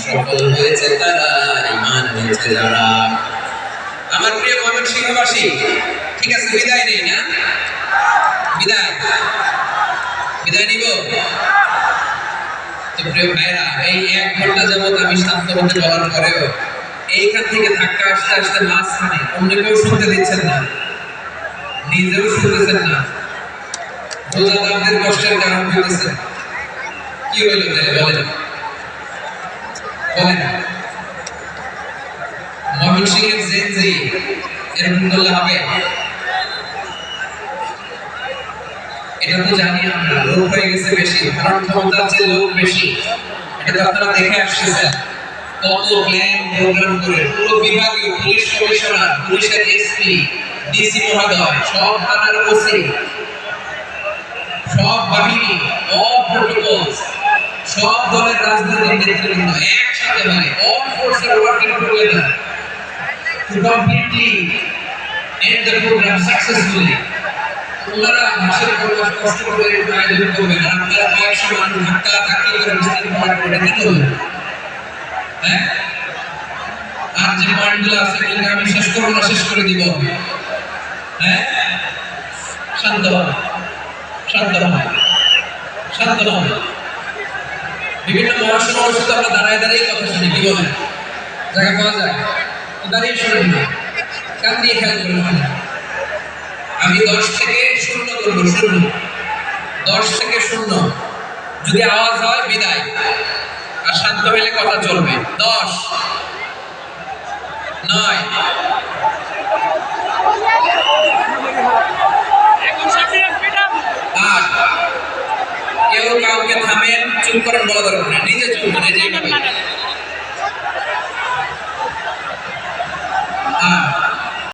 সফল হয়েছে তারা, ঈমান এনেছে যারা। আমার প্রিয় ময়মনসিংহবাসী, ঠিক আছে, বিদায় নেই না? বিদায় বিদায় নিব তো। প্রিয় ভাইরা, এই 1 ঘন্টা যাবত আমি শান্ত হতে বলার পরেও এইখান থেকে ধাক্কা আসতে আসতে মাঝখানে অন্য কেউ শুনতে দিচ্ছেন না, নিজেও শুনতেছেন না। রোজাদারদের কষ্টের কারণ হইতেছে কি হইল তাহলে বলেন? বলেন ময়মনসিংহের জেনজি এরকম করলে হবে? এটা তো জানি আমরা, লোক হয়ে গেছে বেশি, ধারণ ক্ষমতার চেয়ে লোক বেশি। এটা তো আপনারা দেখে আসছেন, কত প্ল্যান প্রোগ্রাম করে পুরো বিভাগীয় পুলিশ কমিশনার, পুলিশের এসপি, ডিসি মহোদয়, সব থানার ওসি, সব বাহিনী, অল প্রোটোকলস, সব দলের রাজনৈতিক নেতৃবৃন্দ একসাথে হয়, all force are working together to completely end the programme successfully. ওনারা মাসের পর মাস কষ্ট করে আয়োজন করবেন, আর আপনারা কয়েকশো মানুষ ধাক্কা ধাক্কি করে মিছিল করার পরে কি করবেন? হ্যাঁ, আর যে পয়েন্টগুলো আছে এগুলোকে আমি শেষ করবো না, শেষ করে দিব। হ্যাঁ, শান্ত হন, শান্ত হন, শান্ত হন। বিভিন্ন মহাসমাবেশে তো আমরা দাঁড়ায় দাঁড়িয়ে কথা শুনি, কি বলেন? জায়গা পাওয়া যায় দাঁড়িয়ে শুনেন না, কান দিয়ে খেয়াল করবেন না। আমি 10 থেকে 0 করবো, 0, 10 থেকে 0। যদি আওয়াজ হয় বিদায়, আর শান্ত হইলে কথা চলবে। 10, 9, 8। কেউ কাউকে থামেন, চুপ করেন বলা দরকার নেই, নিজে চুপ করেন, যেভাবে